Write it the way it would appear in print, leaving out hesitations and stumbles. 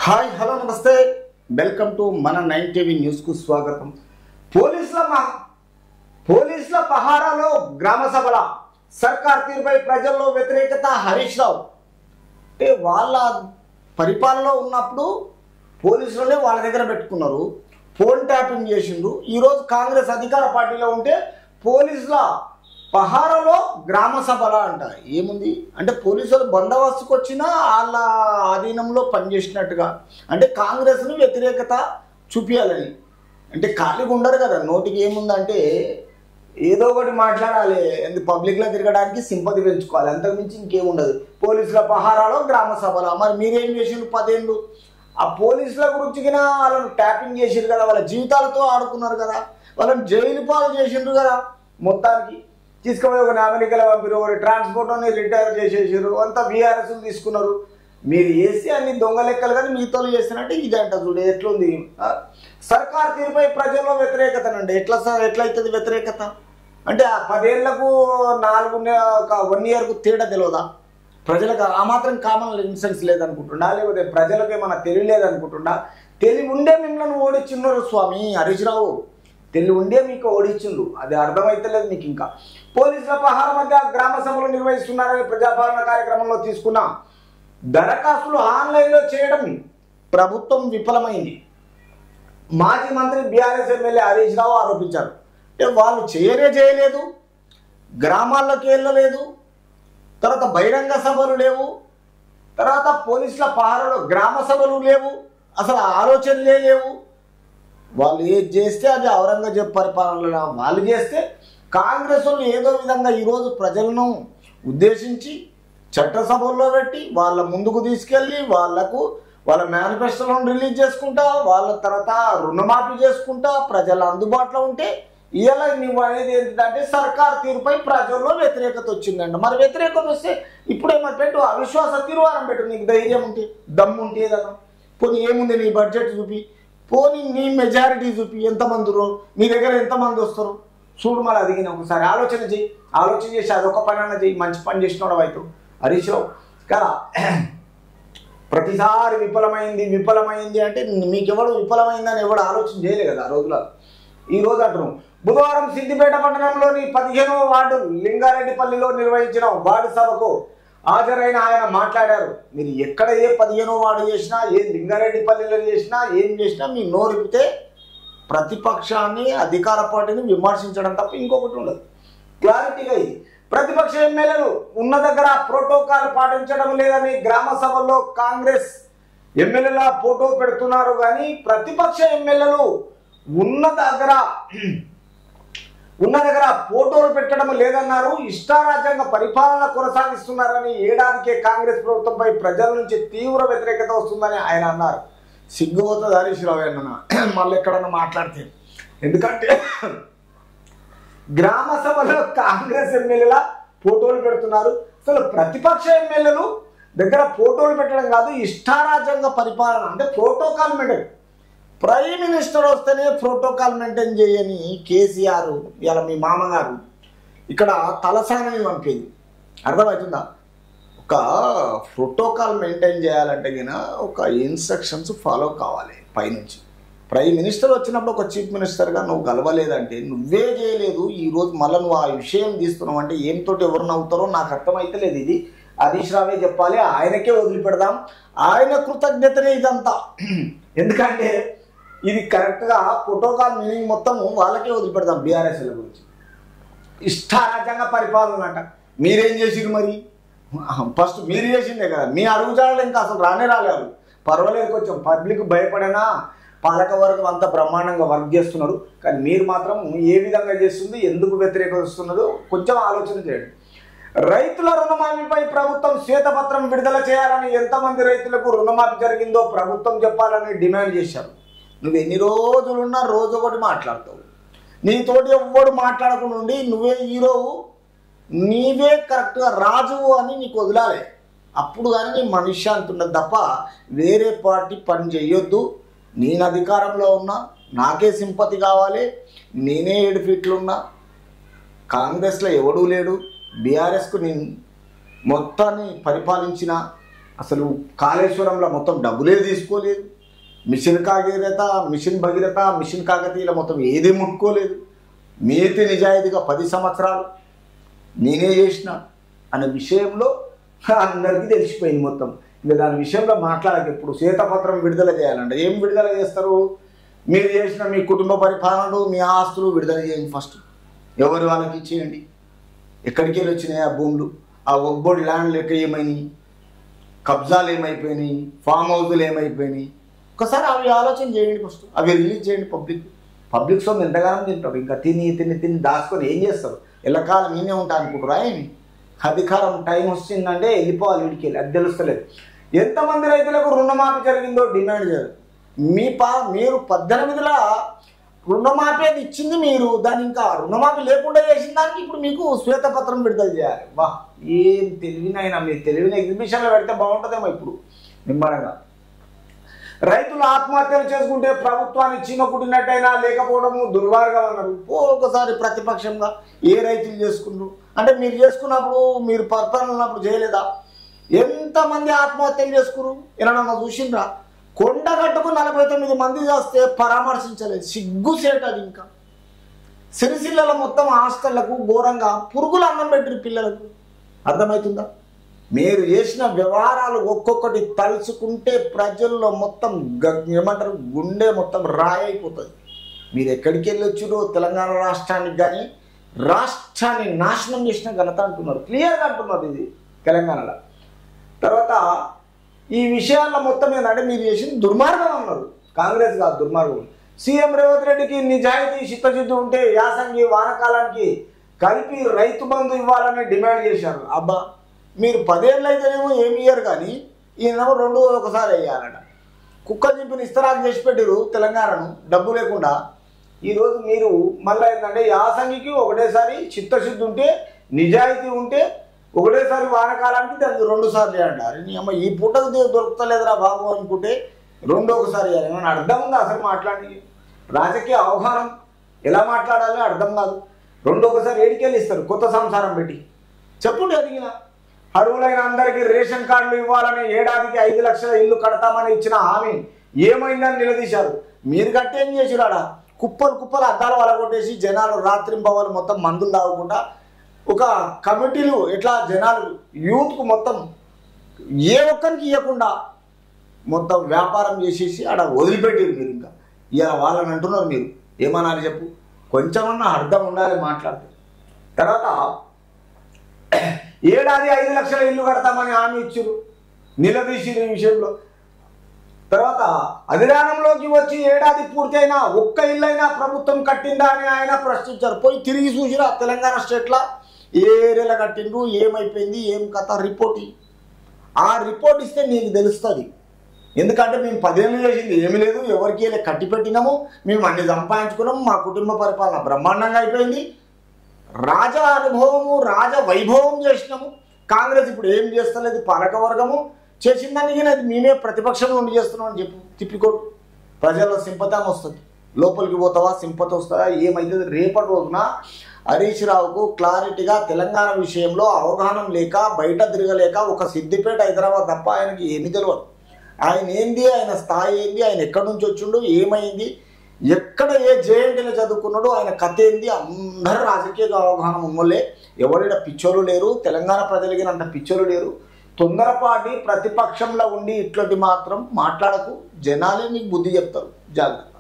Hi hello నమస్తే welcome to మన 9 TV news కు స్వాగతం. పోలీసుల పహారాలో గ్రామ సభల సర్కార్ తీరుపై ప్రజల్లో వ్యతిరేకత. హరీష్ రావు అంటే వాళ్ళ పరిపాలనలో ఉన్నప్పుడు పోలీసులనే వాళ్ళ దగ్గర పెట్టుకున్నారు, ఫోన్ ట్యాపింగ్ చేసిండ్రు. ఈరోజు కాంగ్రెస్ అధికార పార్టీలో ఉంటే పోలీసుల పహారాలో గ్రామ సభల అంట. ఏముంది అంటే పోలీసులు బందోబస్తుకు వచ్చినా వాళ్ళ ఆధీనంలో పనిచేసినట్టుగా, అంటే కాంగ్రెస్ను వ్యతిరేకత చూపించాలని. అంటే ఖాళీగా ఉండరు కదా, నోటికి ఏముందంటే ఏదో ఒకటి మాట్లాడాలి, పబ్లిక్లో తిరగడానికి సింపతి పెంచుకోవాలి, అంతకుమించి ఇంకేముండదు. పోలీసుల పహారాలో గ్రామ సభల. మరి మీరేం చేసిండ్రు 10 ఏళ్ళు? ఆ పోలీసుల గురించి వాళ్ళను ట్యాపింగ్ చేసిండ్రు కదా, వాళ్ళ జీవితాలతో ఆడుకున్నారు కదా, వాళ్ళని జైలు పాలు చేసిండ్రు కదా. మొత్తానికి తీసుకుపోయి ఒక అమెరికాలో పంపిరు, ఒకటి ట్రాన్స్పోర్ట్ని రిటైర్ చేసేసారు, అంతా బీఆర్ఎస్లు తీసుకున్నారు. మీరు వేసి అన్ని దొంగ లెక్కలు కానీ మీతో చేసినట్టే ఇదంట. చూడు ఎట్లుంది. సర్కార్ తీరుపై ప్రజల్లో వ్యతిరేకతనండి. ఎట్లయితుంది వ్యతిరేకత అంటే ఆ 10 ఏళ్లకు 1 ఇయర్కు తేడా తెలియదా? ప్రజలకు ఆ మాత్రం కామన్ ఇన్సెన్స్ లేదనుకుంటున్నా, లేకపోతే ప్రజలకు ఏమన్నా తెలియలేదనుకుంటున్నా? తెలివి ఉండే మిమ్మల్ని ఓడించున్నారు స్వామి హరీష్ రావు, తెలివి ఉండే మీకు ఓడించిండ్రు, అది అర్థమైతలేదు మీకు. ఇంకా పోలీసుల పహార మధ్య గ్రామ సభలు నిర్వహిస్తున్నారని ప్రజాపాలన కార్యక్రమంలో తీసుకున్న దరఖాస్తులు ఆన్లైన్లో చేయడం ప్రభుత్వం విఫలమైంది. మాజీ మంత్రి బీఆర్ఎస్ ఎమ్మెల్యే హరీష్ రావు ఆరోపించారు. అంటే వాళ్ళు చేయలేదు, గ్రామాల్లోకి వెళ్ళలేదు, తర్వాత బహిరంగ సభలు లేవు, తర్వాత పోలీసుల పహారలో గ్రామ సభలు లేవు, అసలు ఆలోచనలే లేవు. వాళ్ళు ఏది చేస్తే అది ఔరంగజేబ్ పరిపాలనలో వాళ్ళు చేస్తే, కాంగ్రెస్ వాళ్ళు ఏదో విధంగా ఈరోజు ప్రజలను ఉద్దేశించి చట్టసభల్లో పెట్టి వాళ్ళ ముందుకు తీసుకెళ్ళి వాళ్ళ మేనిఫెస్టోలను రిలీజ్ చేసుకుంటా, వాళ్ళ తర్వాత రుణమాఫీ చేసుకుంటా ప్రజల అందుబాటులో ఉంటే, ఇలా నువ్వు అనేది ఏంటంటే సర్కార్ తీరుపై ప్రజల్లో వ్యతిరేకత వచ్చిందంట. మరి వ్యతిరేకత వస్తే ఇప్పుడేమో పెట్టు, అవిశ్వాస తీర్మానం పెట్టు, నీకు ధైర్యం ఉంటే దమ్ము ఉంటే ఏదన్నా. పోనీ ఏముంది నీ బడ్జెట్ చూపి, పోనీ నీ మెజారిటీ చూపి, ఎంతమంది నీ దగ్గర ఎంతమంది వస్తారు చూడు. మళ్ళీ అదిగిన ఒకసారి ఆలోచన చేసి అదొక పని అన్న చేయి, మంచి పని చేసినాడు అవుతావు హరీష్ రావు కదా. ప్రతిసారి విఫలమైంది అంటే మీకెవడు విఫలమైందని ఎవడు ఆలోచన చేయలే కదా ఆ రోజులో. ఈరోజు అంటున్నాం. బుధవారం సిద్దిపేట పట్టణంలోని 15వ వార్డు లింగారెడ్డిపల్లిలో నిర్వహించిన వార్డు సభకు హాజరైన ఆయన మాట్లాడారు. మీరు ఎక్కడ ఏ 15వ వార్డు చేసినా, ఏ లింగారెడ్డిపల్లిలో చేసినా, ఏం చేసినా మీ నోరిపితే ప్రతిపక్షాన్ని అధికార పార్టీని విమర్శించడం తప్ప ఇంకొకటి ఉండదు. క్లారిటీగా ఇది. ప్రతిపక్ష ఎమ్మెల్యేలు ఉన్న దగ్గర ప్రోటోకాల్ పాటించడం లేదని గ్రామ సభల్లో కాంగ్రెస్ ఎమ్మెల్యేల ఫోటో పెడుతున్నారు, కానీ ప్రతిపక్ష ఎమ్మెల్యేలు ఉన్న దగ్గర ఫోటోలు పెట్టడం లేదన్నారు. ఇష్టారాజ్యంగా పరిపాలన కొనసాగిస్తున్నారని, ఏడాదికే కాంగ్రెస్ ప్రభుత్వంపై ప్రజల నుంచి తీవ్ర వ్యతిరేకత వస్తుందని ఆయన అన్నారు. సిగ్గుపోతుంది హరీష్ రావు అన్న మళ్ళీ ఎక్కడన్నా మాట్లాడితే. ఎందుకంటే గ్రామ సభలో కాంగ్రెస్ ఎమ్మెల్యేల ఫోటోలు పెడుతున్నారు. అసలు ప్రతిపక్ష ఎమ్మెల్యేలు దగ్గర ఫోటోలు పెట్టడం కాదు, ఇష్టారాజ్యంగా పరిపాలన అంటే ప్రోటోకాల్ మెయింటైన్. ప్రైమ్ మినిస్టర్ వస్తేనే ప్రోటోకాల్ మెయింటైన్ చేయని కేసీఆర్ ఇలా మీ మామగారు ఇక్కడ తలసాని పంపింది. అర్థమవుతుందా? ఒక ప్రోటోకాల్ మెయింటైన్ చేయాలంటే గినా ఒక ఇన్స్ట్రక్షన్స్ ఫాలో కావాలి పైనుంచి. ప్రైమ్ మినిస్టర్ వచ్చినప్పుడు ఒక చీఫ్ మినిస్టర్గా నువ్వు గెలవలేదంటే, నువ్వే చేయలేదు, ఈరోజు మళ్ళీ నువ్వు ఆ విషయం తీస్తున్నావు అంటే ఏంతో ఎవరు నవ్వుతారో నాకు అర్థమైతలేదు. ఇది హరీష్ రావే చెప్పాలి, ఆయనకే వదిలిపెడదాం, ఆయన కృతజ్ఞతనే ఇదంతా. ఎందుకంటే ఇది కరెక్ట్గా ప్రోటోకాల్ మీనింగ్ మొత్తం వాళ్ళకే వదిలిపెడదాం. బీఆర్ఎస్ల గురించి ఇష్టారాజ్యంగా పరిపాలన అంట. మీరేం చేసిరు మరి? ఫస్ట్ మీరు చేసిందే కదా, మీ అడుగుజాడలు ఇంకా అసలు రాలేదు. పర్వాలేదు, కొంచెం పబ్లిక్ భయపడేనా పాలక వర్గం అంతా బ్రహ్మాండంగా వర్క్ చేస్తున్నారు, కానీ మీరు మాత్రం ఏ విధంగా చేస్తుంది, ఎందుకు వ్యతిరేకత వస్తున్నదో కొంచెం ఆలోచన చేయండి. రైతుల రుణమాఫీపై ప్రభుత్వం శ్వేతపత్రం విడుదల చేయాలని, ఎంతమంది రైతులకు రుణమాఫీ జరిగిందో ప్రభుత్వం చెప్పాలని డిమాండ్ చేశారు. నువ్వు ఎన్ని రోజులున్నా రోజు ఒకటి మాట్లాడతావు, నీతోటి ఎవ్వడు మాట్లాడకుండా ఉండి నువ్వే హీరోవు, నీవే కరెక్ట్గా రాజువు అని నీకు వదిలాలి. అప్పుడు కానీ నీ మనశ్శాంతి ఉన్నది తప్ప వేరే పార్టీ పని చెయ్యొద్దు. నేను అధికారంలో ఉన్నా, నాకే సింపతి కావాలి, నేనే 7 ఫీట్లు ఉన్నా, కాంగ్రెస్లో ఎవడూ లేడు, బీఆర్ఎస్కు నేను మొత్తాన్ని పరిపాలించిన అసలు కాళేశ్వరంలో మొత్తం డబ్బులే తీసుకోలేదు. మిషన్ కాగిరత, మిషన్ భగీరథ, మిషన్ కాకతీయుల మొత్తం ఏది ముట్టుకోలేదు. నీతి నిజాయితీగా 10 సంవత్సరాలు నేనే చేసిన అనే విషయంలో అందరికీ తెలిసిపోయింది మొత్తం. ఇంకా దాని విషయంలో మాట్లాడక ఇప్పుడు శ్వేతపత్రం విడుదల చేయాలంటే ఏం విడుదల చేస్తారు? మీరు చేసిన మీ కుటుంబ పరిపాలనలు, మీ ఆస్తులు విడుదల చేయండి. ఫస్ట్ ఎవరు వాళ్ళకి ఇచ్చేయండి. ఎక్కడికి వెళ్ళి వచ్చినాయి ఆ భూములు? ఆ ఒక్బోర్డ్ ల్యాండ్ లెక్క ఏమైనాయి? కబ్జాలు ఏమైపోయినాయి? ఫామ్ హౌజులు ఏమైపోయినాయి? ఒకసారి అవి ఆలోచన చేయండి. ఫస్ట్ అవి రిలీజ్ చేయండి. పబ్లిక్ సొమ్ము ఎంతగానో తింటారు. ఇంకా తిని దాచుకొని ఏం చేస్తారు? ఎల్లకాలం నేనే ఉంటా అనుకుంటారా ఏమి? అధికారం టైం వచ్చిందంటే వెళ్ళిపోవాలి వీడికి వెళ్ళి. అది తెలుస్తలేదు. ఎంతమంది రైతులకు రుణమాఫీ జరిగిందో డిమాండ్ చేయాలి. మీరు 18లో రుణమాఫీ అది ఇచ్చింది మీరు, దాన్ని ఇంకా రుణమాఫీ లేకుండా చేసిన దానికి ఇప్పుడు మీకు శ్వేతపత్రం విడుదల చేయాలి. వా, ఏం తెలివినైనా మీరు తెలివిన ఎగ్జిబిషన్లో పెడితే బాగుంటుందేమో. ఇప్పుడు నిమ్మడంగా రైతులు ఆత్మహత్యలు చేసుకుంటే ప్రభుత్వాన్ని చీమకుట్టినట్టయినా లేకపోవడము దుర్మార్గం అన్నారు. ఒకసారి ప్రతిపక్షంగా ఏ రైతులు చేసుకున్నారు అంటే మీరు చేసుకున్నప్పుడు, మీరు పరిపాలన ఉన్నప్పుడు చేయలేదా? ఎంతమంది ఆత్మహత్యలు చేసుకున్నారు ఏమన్నా చూసిండ్రా? కొండగట్టుకు 49 మంది చేస్తే పరామర్శించలేదు. సిగ్గుసేట. అది ఇంకా సిరిసిల్లలో మొత్తం హాస్టళ్లకు ఘోరంగా పురుగులు అన్నం పెట్టిరు పిల్లలకు. అర్థమవుతుందా? మీరు చేసిన వ్యవహారాలు ఒక్కొక్కటి తలుచుకుంటే ప్రజల్లో మొత్తం ఏమంటారు, గుండె మొత్తం రాయైపోతుంది. మీరు ఎక్కడికి వెళ్ళి వచ్చిరో తెలంగాణ రాష్ట్రానికి కానీ రాష్ట్రాన్ని నాశనం చేసిన ఘనత అంటున్నారు. క్లియర్గా అంటున్నారు ఇది తెలంగాణలో. తర్వాత ఈ విషయాల్లో మొత్తం ఏంటంటే మీరు చేసింది దుర్మార్గం అన్నారు. కాంగ్రెస్ కాదు దుర్మార్గం. సీఎం రేవంత్ రెడ్డికి నిజాయితీ చిత్తశుద్ధి ఉంటే యాసంగి వానకాలానికి కలిపి రైతు బంధు ఇవ్వాలని డిమాండ్ చేశారు. అబ్బా, మీరు 10 ఏళ్ళు అయితేనేమో ఏమి ఇయ్యరు కానీ ఈయనేమో 2 ఒకసారి వేయాలట. కుక్క చింపిని ఇస్తరాకు చేసి పెట్టిరు తెలంగాణను డబ్బు లేకుండా. ఈరోజు మీరు మళ్ళీ ఏంటంటే యాసంగికి ఒకటేసారి చిత్తశుద్ధి ఉంటే, నిజాయితీ ఉంటే ఒకటేసారి వానకాలానికి దానికి 2 సార్లు చేయాలంటారు. నీ అమ్మ ఈ పూటకు దొరుకుతలేదురా బాబు అనుకుంటే 2 ఒకసారి చేయాలి. ఏమైనా అర్థం ఉందా అసలు మాట్లాడి? రాజకీయ అవగాహన ఎలా మాట్లాడాలో అర్థం కాదు. 2 ఒకసారి ఏడికెళ్ళి ఇస్తారు కొత్త సంసారం పెట్టి. చెప్పుండి అడిగిన అర్హులైన అందరికీ రేషన్ కార్డులు ఇవ్వాలని ఏడాదికి 5 లక్షల ఇల్లు కడతామని ఇచ్చిన హామీ ఏమైందని నిలదీశారు. మీరు కట్టేం చేసిరాడా? కుప్పలు అద్దాలు వలగొట్టేసి జనాలు రాత్రింబవలు మొత్తం మందులు తాగకుండా ఒక కమిటీలు ఎట్లా జనాలు యూత్కు మొత్తం ఏ ఒక్కరికి ఇవ్వకుండా మొత్తం వ్యాపారం చేసేసి ఆడ వదిలిపెట్టారు. మీరు ఇంకా ఇలా వాళ్ళని అంటున్నారు. మీరు ఏమన్నారు చెప్పు? కొంచెమన్నా అర్థం ఉండాలి మాట్లాడితే. తర్వాత ఏడాది 5 లక్షల ఇల్లు కడతామని హామీ ఇచ్చారు, నిలదీసిరు ఈ విషయంలో. తర్వాత అధికారంలోకి వచ్చి ఏడాది పూర్తి అయినా ఒక్క ఇల్లు అయినా ప్రభుత్వం కట్టిందా అని ఆయన ప్రశ్నించారు. పోయి తిరిగి చూసిరా తెలంగాణ స్టేట్లో ఏ ఏరియాలో కట్టిండ్రు, ఏమైపోయింది, ఏం కథ రిపోర్ట్. ఆ రిపోర్ట్ ఇస్తే నీకు తెలుస్తుంది. ఎందుకంటే మేము 10 ఏళ్ళు చేసింది ఏమీ లేదు, ఎవరికి కట్టి పెట్టినాము, మేము అన్ని సంపాదించుకున్నాము, మా కుటుంబ పరిపాలన బ్రహ్మాండంగా అయిపోయింది, రాజ అనుభవము రాజ వైభవం చేసినాము. కాంగ్రెస్ ఇప్పుడు ఏం చేస్తలేదు, పాలకవర్గము చేసిందానికి అది మేమే ప్రతిపక్షంలో ఉండి చేస్తున్నాం అని చెప్పు తిప్పికోడు. ప్రజల్లో సింపతి వస్తుంది. లోపలికి పోతావా సింపతి వస్తుందా ఏమైతుంది? రేపటి రోజున హరీష్ రావుకు క్లారిటీగా తెలంగాణ విషయంలో అవగాహన లేక బయట తిరగలేక ఒక సిద్దిపేట హైదరాబాద్ తప్ప ఆయనకి ఏమి తెలియదు. ఆయన ఏంది, ఆయన స్థాయి ఏంది, ఆయన ఎక్కడి నుంచి వచ్చిండు, ఏమైంది, ఎక్కడ ఏ జేఎన్టీలో చదువుకున్నాడు, ఆయన కథ ఏంది, అందరూ రాజకీయ అవగాహన ఉన్నోళ్ళే. ఎవరైనా పిచ్చోళ్ళు లేరు. తెలంగాణ ప్రజలకి అంత పిచ్చోళ్ళు లేరు. తొందరపాటి ప్రతిపక్షంలో ఉండి ఇట్లాంటి మాత్రం మాట్లాడకు. జనాలే నీకు బుద్ధి చెప్తారు. జాగ్రత్త.